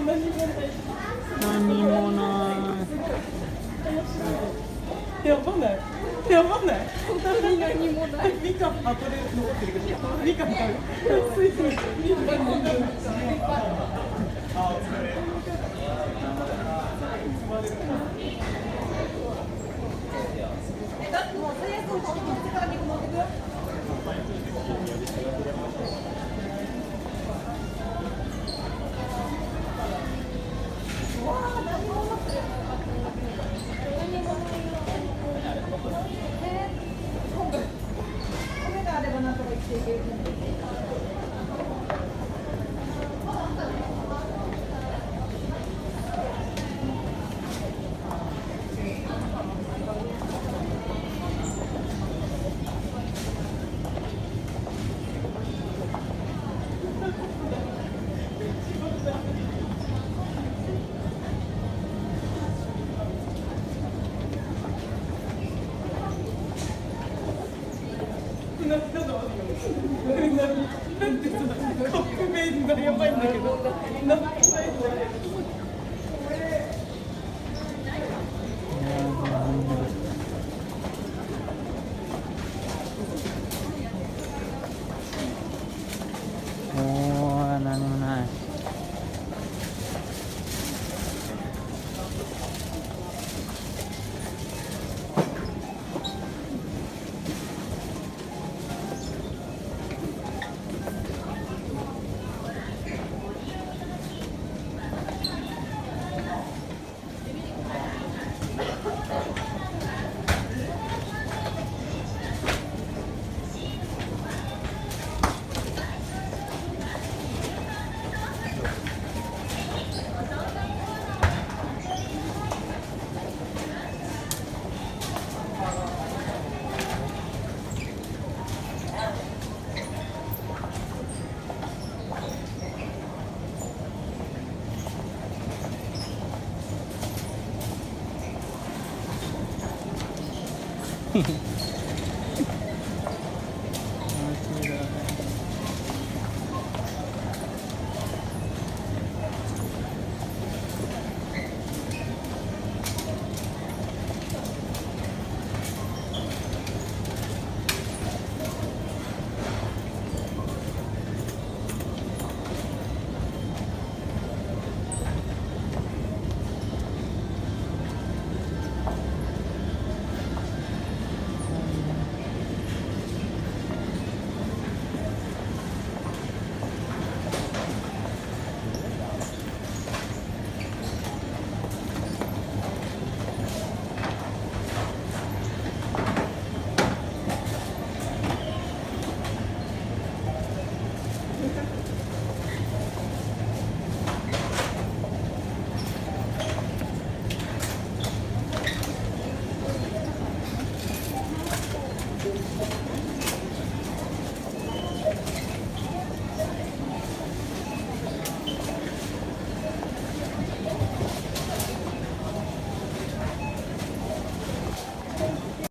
何もない。やばない。やばない。何もない。みかん後で残ってるけど、みかん食べる。みかん飲んだんですよ。あ、お疲れ。もう最悪の顔にしてから肉持ってくよ。米があればなんとか生きていける。なんてそのカップ麺がやばいんだけど、なんもないんだけど。もう何もない。